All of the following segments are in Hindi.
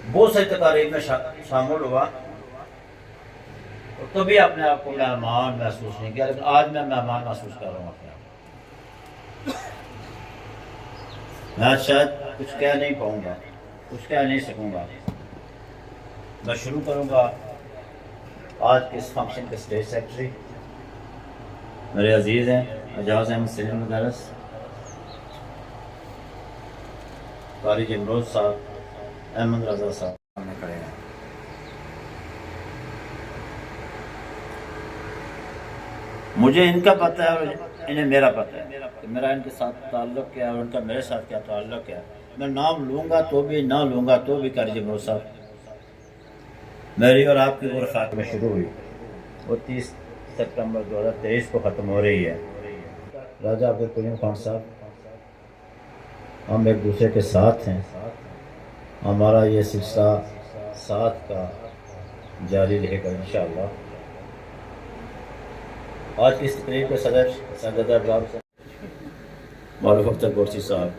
बहुत सारी तकारीब में शामिल हुआ, तो कभी अपने आप को मेहमान महसूस नहीं किया, लेकिन आज मैं मेहमान महसूस कर रहा हूँ अपने आप। मैं शायद कुछ कह नहीं पाऊँगा, कुछ कह नहीं सकूँगा। मैं शुरू करूँगा आज के इस फंक्शन के स्टेज सेक्रेटरी मेरे अजीज़ हैं एजाज अहमद सलीम मदरस, कारी जमरोज साहब, अहमद रजा साहब सामने खड़े हैं। मुझे इनका पता है और इन्हें मेरा पता है कि मेरा इनके साथ ताल्लुक़ क्या है और उनका मेरे साथ क्या ताल्लुक़ है। मैं नाम लूँगा तो भी, ना लूँगा तो भी कारी जमरोज साहब मेरी और आपकी मुलाकात में शुरू हुई, वो 30 सितंबर 2023 को ख़त्म हो रही है। राजा अब्दुल करीम खान साहब, हम एक दूसरे के साथ हैं, हमारा ये सिलसिला साथ का जारी रहेगा इंशाअल्लाह। आज की इस तकरीब के सदर मारूफ अख्तर गोरसी साहब,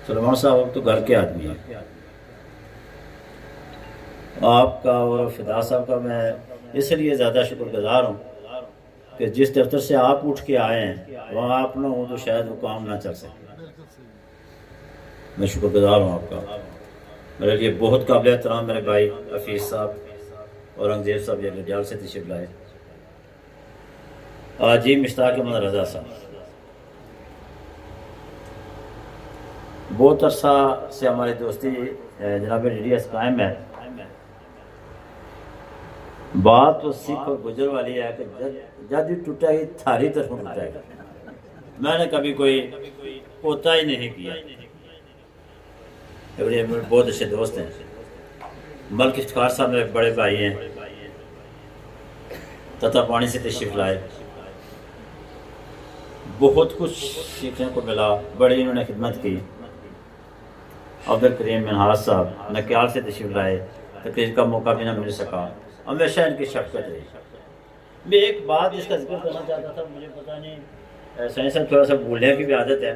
सलमान साहब अब तो घर के आदमी हैं। आपका और फिदा साहब का मैं इसलिए ज़्यादा शुक्रगुजार हूँ कि जिस दफ्तर से आप उठ के आए हैं वहाँ आप ना हो तो शायद वो काम ना चल सके। मैं शुक्रगुजार हूँ आपका। मेरे लिए बहुत काबिल एहतराम मेरे भाई हफीज़ साहब और औरंगजेब साहब ये लडियाल से तशरीफ लाए। जी मुश्ताक अहमद रजा साहब, बहुत अरसा से हमारी दोस्ती जनाब DDS कायम है। बात तो सिख और गुजर वाली है कि जब भी टूटेगी थारी तरफ टूटेगा। मैंने कभी कोई पोता ही नहीं किया। मेरे बहुत अच्छे दोस्त हैं। मलिक इफ्तिखार साहब मेरे बड़े भाई हैं, तथा पानी से तशरीफ लाए। बहुत कुछ सीखने को मिला, बड़ी इन्होंने खिदमत की। अब्दुल करीम मिनहाज साहब नक्याल से तशरीफ लाए, तकरीर का मौका भी ना मिल सका, हमेशा इनकी शफ़क़त रही। मैं एक बात इसका जिक्र करना चाहता था, मुझे पता नहीं साइंस साहब थोड़ा सा भूलने की भी आदत है।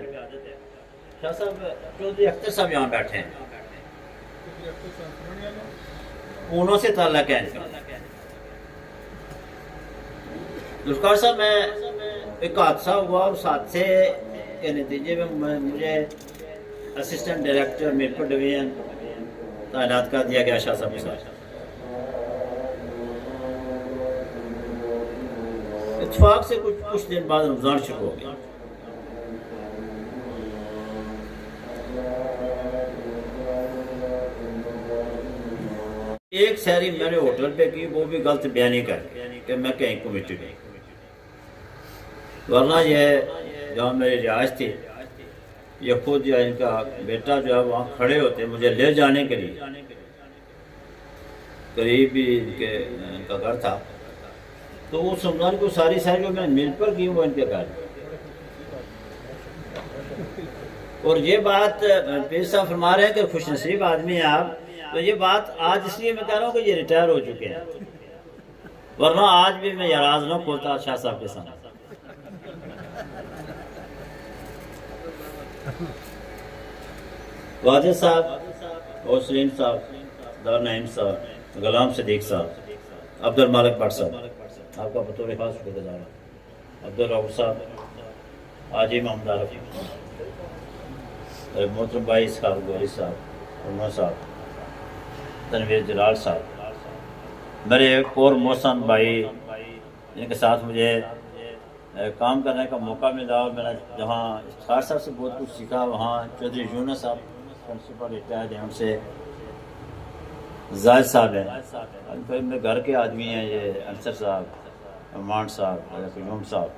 शाह साहब चौधरी अख्तर साहब यहाँ बैठे हैं, ऊनों से ताल्लुक़ है इनका। जुल्फ़िकार साहब मैं एक हादसा हुआ, उस हादसे के नतीजे में मुझे असिस्टेंट डायरेक्टर मीरपुर डिवीज़न तैनात कर दिया गया शाह साहब के साथ। इत्तेफाक से कुछ दिन बाद रमज़ान शुरू हो गया। एक शहरी मैंने होटल पे की, वो भी गलत बयानी कर कि मैं कहीं कमेटी गई, वरना यह जहाँ मेरी रिहाइश थी, ये खुद या इनका बेटा जो है वहाँ खड़े होते मुझे ले जाने के लिए। करीब ही इनका घर था, तो वो रमज़ान को सारी जो मैं मिल पर की वो इनके घर। और ये बात पीर साहब फरमा रहे हैं कि खुशनसीब आदमी हैं आप, तो ये बात आज इसलिए मैं कह रहा हूँ कि ये रिटायर हो चुके हैं, वरना आज भी मैं याराज ना खोलता शाह साहब के साथ। वाजिद साहब और सलीम साहब, दार नईम साहब, गुलाम सदीक साहब, अब्दुल मालिक भट्ट साहब, आपका बतौर खास शुक्रगुजार है। अब्दुल रऊफ साहब, आजी मोहम्मद आरिफ, मोहतरम भाई साहब गौरी साहब, उमर साहब, तनवीर जलाल साहब, मेरे एक और मोहसन भाई जिनके साथ मुझे काम करने का मौका मिला और मैंने जहाँ इफ्तिखार साहब से बहुत कुछ सीखा, वहाँ चौधरी यूनुस साहब प्रिंसिपल रिटायर्ड हैं, उनसे जायद साहब हैं, फिर मेरे घर के आदमी हैं ये अंसर साहब, अमान साहब, क़यूम साहब,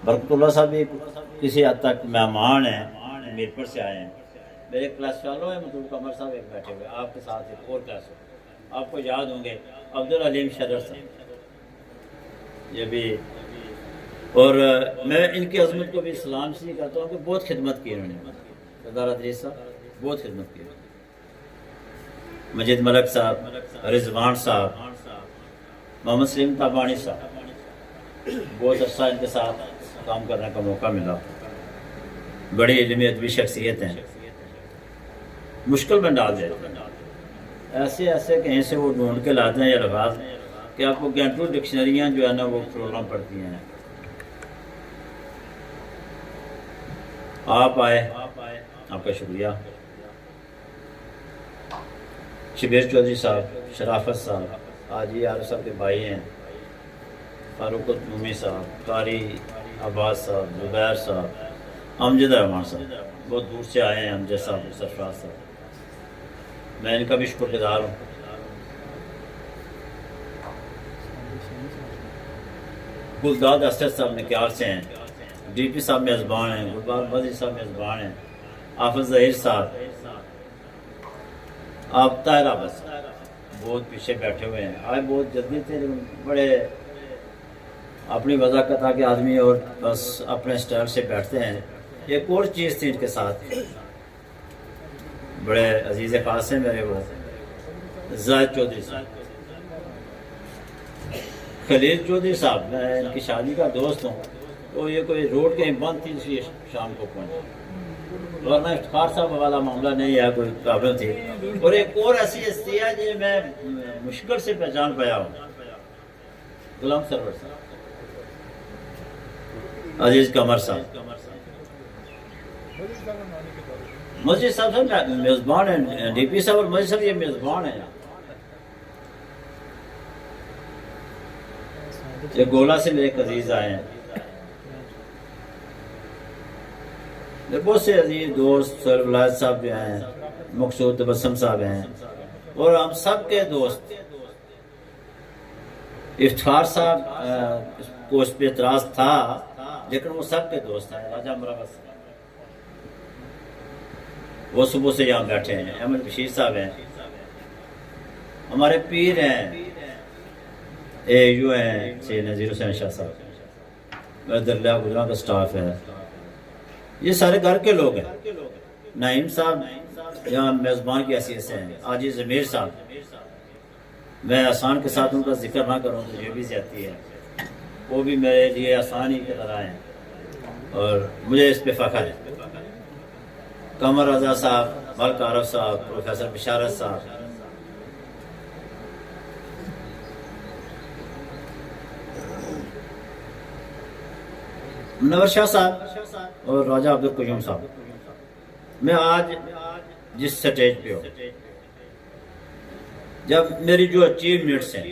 बरकतुल्लाह साहब भी किसी हद तक मेहमान हैं, मीरपुर से आए हैं। मेरे क्लास फेलो हैं मतलब कमर साहब एक बैठे हुए, आपके साथ एक और क्लास आपको याद होंगे अब्दुल अलीम शदर साहब, ये भी। और मैं इनकी अजमत को भी सलाम से कहता हूँ कि बहुत खिदमत की इन्होंने। सरदार अदरीस साहब बहुत खिदमत की, मजीद मलक साहब, रिजवान साहब, मोहम्मद सलीम ताबानी साहब, बहुत अच्छा इनके साथ काम करने का मौका मिला। बड़ी इल्मी अदबी शख्सियत हैं। मुश्किल में डाल देते हैं। ऐसे ऐसे कहीं से वो ढूंढ के लाते हैं ये अल्फाज कि आपको घंटों डिक्शनरियाँ जो है ना वो प्रोग्राम पढ़ती हैं। आप आए, आपका शुक्रिया। शबीर चौधरी साहब, शराफत साहब, हाजी आरिफ साहब के भाई हैं, फारूक उम्मी साहब, कारी अब्बास साहब, जुबैर साहब, अमजद रहमान साहब, बहुत दूर से आए हैं। अमजद साहब, सरफराज साहब, मैं इनका भी शुक्रगुजार हूँ। गुलदाद असद साहब निक्याल से हैं, DP साहब मेज़बान हैं, गुलबाग बद्री साहब मेज़बान हैं, आफिज़ ज़हीर साहब, आप ताहिर अब्बास बहुत पीछे बैठे हुए हैं। आज बहुत जल्दी थे लेकिन बड़े अपनी वज़ाकत के आदमी और बस अपने स्टाइल से बैठते हैं। एक और चीज़ थी इनके साथ, बड़े अजीज़ खास हैं मेरे वो जाहिद चौधरी साहब, खलील चौधरी साहब, मैं इनकी शादी का दोस्त हूँ। तो ये कोई रोड कहीं बंद थी इसलिए शाम को पहुँचे, वरना इफ्तार साहब वाला मामला नहीं है, कोई प्रॉब्लम थी। और एक और ऐसी हस्ती है जो मैं मुश्किल से पहचान पाया हूँ, गुलाम सरवर साहब, अजीज कमर साहब, मस्जिद साहब मेज़बान हैं, DP साहब और मस्जिद साहब ये मेज़बान हैं। ये गोला से मेरे अजीज आए हैं, बहुत से अजीज दोस्त, सरवलाद साहब जो हैं, मकसूद तबस्सुम साहब हैं, और हम सब के दोस्त। इफ्तार साहब को इस पे एतराज था लेकिन वो सब के दोस्त हैं। राजा मरावत वो सुबह से यहाँ बैठे हैं। अहमद बशीर साहब हैं, हमारे पीर हैं, AU हैं से नज़ीर हुसैन शाह साहब, दरिया गुजरा का स्टाफ है, ये सारे घर के लोग हैं। नईम साहब यहाँ मेज़बान की हैसियत से हैं, आजी ज़मीर साहब, मैं आसान के साथ उनका जिक्र ना करूँ तो ये भी ज्यादती है, वो भी मेरे लिए आसान ही की तरह हैं और मुझे इस पे फ़ख्र है। कमर रजा साहब, मलक आरफ साहब, प्रोफेसर बिशारत साहब, मुनव्वर शाह साहब और राजा अब्दुल क़य्यूम साहब। मैं आज जिस स्टेज पे हूँ, जब मेरी जो अचीवमेंट्स हैं,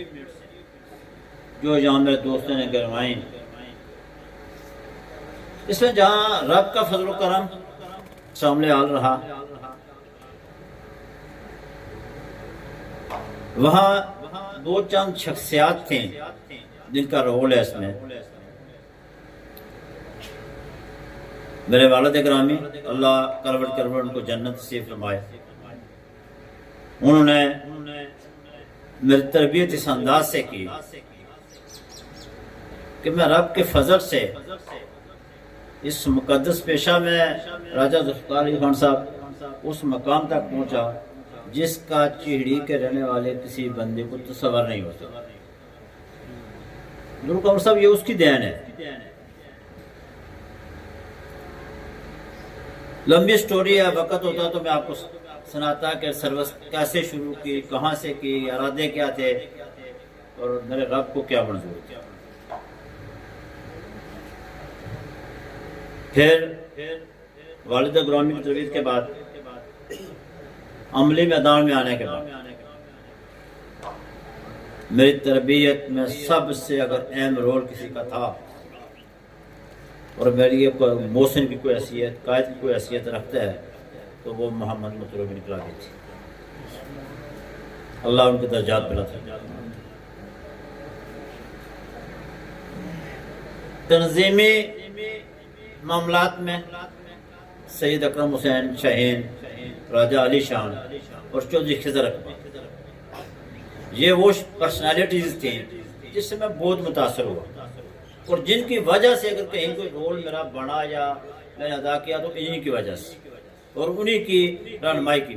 जो यहाँ मेरे दोस्तों ने करवाई, इसमें जहाँ रब का फजल करम सामने हाल रहा, वहाँ दो चंद शख्सियात थी जिनका रोल है इसमें। मेरे वालिद गिरामी, अल्लाह करवट करवट उनको जन्नत नसीब फरमाए, उन्होंने मेरी तरबियत इस अंदाज से की कि मैं रब के फजल से इस मुकद्दस पेशा में राजा जुल्फ़िकार अली खान साहब उस मकाम तक पहुंचा जिसका चिहड़ी के रहने वाले किसी बंदे को तसव्वुर नहीं होता। जुल्फ़िकार साहब ये उसकी देन है। लंबी स्टोरी है, वक़्त होता तो मैं आपको सुनाता कि सर्विस कैसे शुरू की, कहाँ से की, इरादे क्या थे और मेरे रब को क्या मंजूर किया। फिर वालिद गिरामी की तरबियत के बाद, अमली मैदान में आने के बाद, मेरी तरबियत में सबसे अगर अहम रोल किसी का था और मेरी ये मोहसिन की कोई हैसियत, कायद की कोई हैसियत रखता है तो वो मोहम्मद मतलूब निकला गई थी। अल्लाह उनके दर्जात पे रखा। तंजीमी मामलात में सैयद अकरम हुसैन शाहीन, राजा अली शान और चौधरी खिज़र अकबर, ये वो पर्सनालिटीज़ थी जिससे मैं बहुत मुतासर हुआ और जिनकी वजह से अगर कहीं कोई रोल मेरा बना या मैंने अदा किया तो इन्हीं की वजह से और उन्हीं की रहनुमाई की।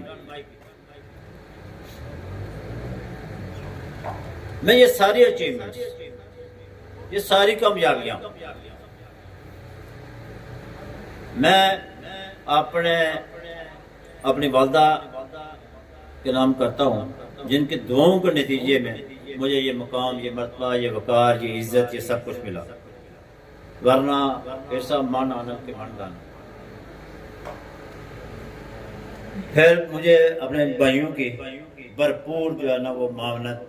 मैं ये सारी अचीवमेंट्स, ये सारी कामयाबियां मैं अपनी वालदा के नाम करता हूँ, जिनके दुआओं के नतीजे में मुझे ये मकाम, ये मर्तबा, ये वक़ार, ये इज़्ज़त, ये सब कुछ मिला, वरना ऐसा मन आना के मन गाना। फिर मुझे अपने भाइयों की भरपूर जो है ना वो मामनत,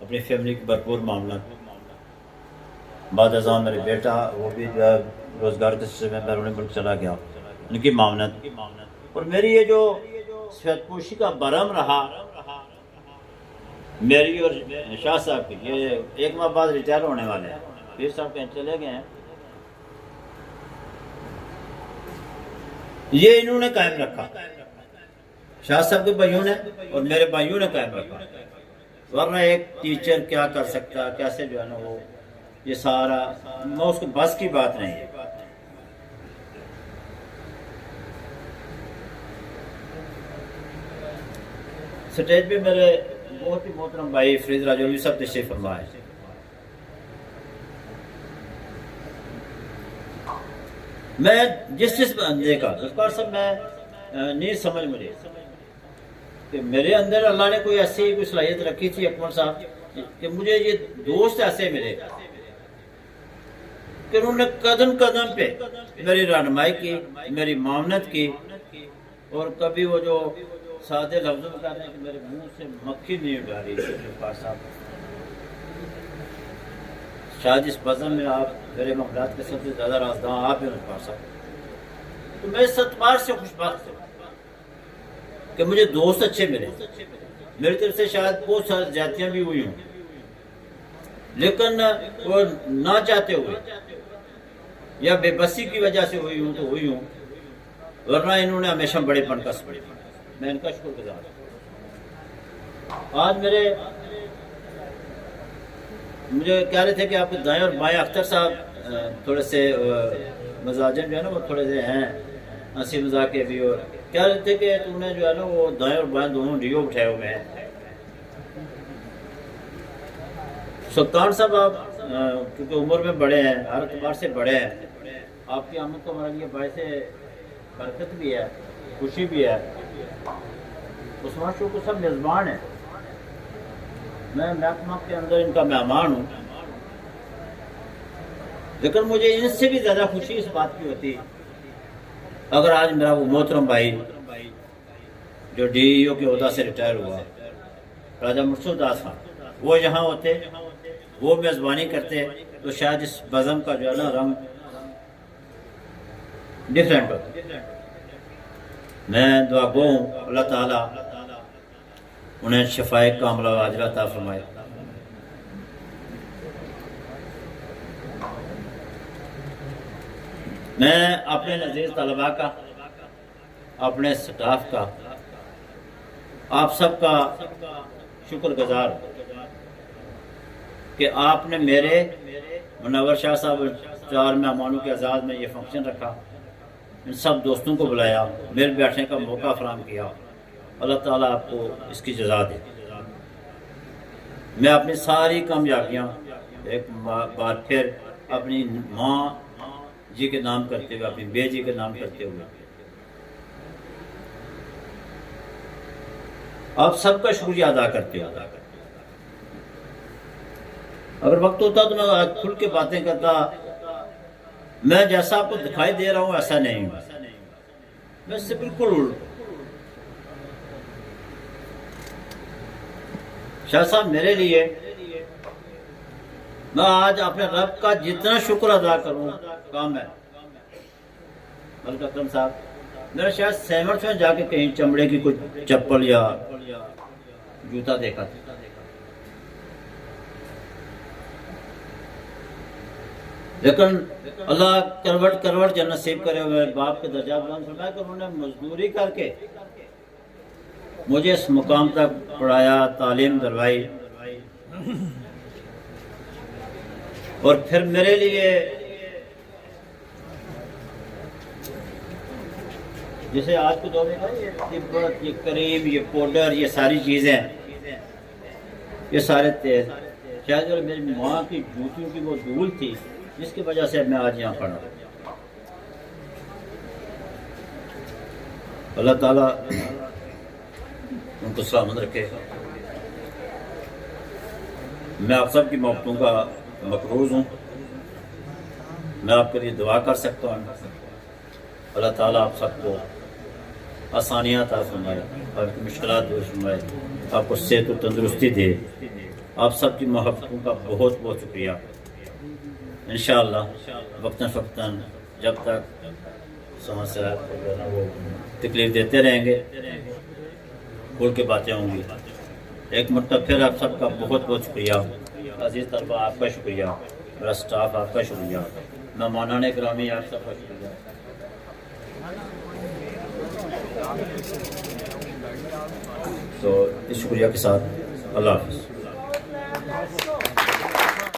अपनी फैमिली की भरपूर मामनत। बाद अज़ां मेरे बेटा वो भी जो है रोज़गार के सिलसिले में बैरून मुल्क चला गया, उनकी मामनत। और मेरी ये जो सफेदपोशी का बरम रहा मेरी और शाह साहब की, ये एक माह बाद रिटायर होने वाले हैं, पीर साहब कहीं चले गए हैं, ये इन्होंने कायम रखा, शाह साहब के भाइयों ने और मेरे भाइयों ने कायम रखा। वरना एक टीचर क्या कर सकता, कैसे जो है ना वो ये सारा, मैं उसको बस की बात नहीं है। स्टेज पे मेरे बहुत ही मोहतरम भाई फरीद राजौरी सब तशरीफ फरमा है। मैं जिस बंदे का उसका सब मैं नहीं समझ मुझे कि मेरे अंदर अल्लाह ने कोई ऐसी कोई सलाहियत रखी थी अकमल साहब कि मुझे ये दोस्त ऐसे मिले कि उन्होंने कदम कदम पे मेरी रहनुमाई की, मेरी मामनत की। और कभी वो जो सादे लफ्ज़ों में कहते हैं कि मेरे मुंह से मक्खी नहीं उड़ा रही साहब, शायद इस बज़म में आप मेरे मामलात के सबसे ज़्यादा राजदां आप हैं उनके साहब। तो मैं इस एतबार से खुशबाख्त हूँ कि मुझे दोस्त अच्छे मिले। मेरी तरफ से शायद बहुत सारी जातियाँ भी हुई हों, लेकिन वो ना चाहते हुए या बेबसी की वजह से हुई हूँ तो हुई हूँ, वरना इन्होंने हमेशा बड़े पनकस पड़े। मैं इनका शुक्रगुजार हूँ। आज मुझे कह रहे थे कि आपके दाएं और बाएं अख्तर साहब थोड़े से मजाजन जो है ना वो थोड़े से हैं, हंसी मजाक के भी। और कह रहे थे कि तूने जो है ना वो दाएं और बाएं दोनों डियो उठाए हुए हैं। सुल्तान साहब आप क्योंकि उम्र में बड़े हैं, हर एतबार से बड़े हैं, आपकी आमद तो हमारे लिए बायस बरकत भी है, खुशी भी है। उस्मान शो को सब मेज़बान है, मैं महकमा के अंदर इनका मेहमान हूँ, लेकिन मुझे इनसे भी ज़्यादा खुशी इस बात की होती अगर आज मेरा वो मोहतरम भाई जो DEO के ओहदा से रिटायर हुआ, राजा मुर्शद दास खान, वो यहाँ होते, वो मेज़बानी करते, तो शायद इस बज़म का जो है ना रंग डिफरेंट होता। मैं दुआ गो हूँ अल्लाह ताला उन्हें शफाए कामला आजरा अता फरमाए। मैं अपने नज़ीर तलबा का, अपने स्टाफ का, आप सबका शुक्रगुजार कि आपने मेरे मुनव्वर शाह साहब 4 मेहमानों के आज़ाद में ये फंक्शन रखा, इन सब दोस्तों को बुलाया, मेरे बैठने का मौका फराहम किया। अल्लाह ताला आपको इसकी जज़ा दे। मैं अपनी सारी कामयाबियाँ एक बार फिर अपनी माँ जी के नाम करते हुए, अपनी बे जी के नाम करते हुए आप सबका शुक्रिया अदा करते हो। अगर वक्त होता तो मैं खुल के बातें करता, मैं जैसा आपको दिखाई दे रहा हूँ ऐसा नहीं हूँ, मैं इससे बिल्कुल उल्ट। शाह साहब मेरे लिए, मैं आज अपने रब का जितना शुक्र अदा करूँ काम है। मलिक अकरम साहब, मैंने शायद सैमर्स में जाके कहीं चमड़े की कोई चप्पल या जूता देखा था, लेकिन अल्लाह करवट जन्नत नसीब करे, मेरे बाप के दर्जा बुलंद फरमाए कि उन्होंने मजदूरी करके मुझे इस मुकाम तक पढ़ाया, तालीम दिलवाई। और फिर मेरे लिए जैसे आज के दौर में ये तिब्बत, ये करीब, ये पाउडर, ये सारी चीज़ें, ये सारे तेल, शायद जो मेरी माँ की जूतियों की वो धूल थी जिसकी वजह से मैं आज यहाँ पढ़ा। अल्लाह ताला उनको सलामत रखे। मैं आप सब की मोहब्बतों का मकरूज़ हूँ। मैं आपके लिए दुआ कर सकता हूँ, अल्लाह ताला आप सबको आसानियाँ अता फरमाए, आपकी मुश्किलात दूर फरमाए, आपको सेहत और तंदुरुस्ती दे। आप सब की मोहब्बतों का बहुत बहुत शुक्रिया। इंशाअल्लाह वक्तन फ़क्तन जब तक समस्या वो तकलीफ़ देते रहेंगे, खुल के बातें होंगी। एक मरतबा फिर आप सबका बहुत बहुत शुक्रिया। अजीज़ तलबा आपका शुक्रिया, मेरा स्टाफ आपका शुक्रिया, मेहमानान इकरामी आप सबका शुक्रिया। तो इस शुक्रिया के साथ अल्लाह हाफ़िज़।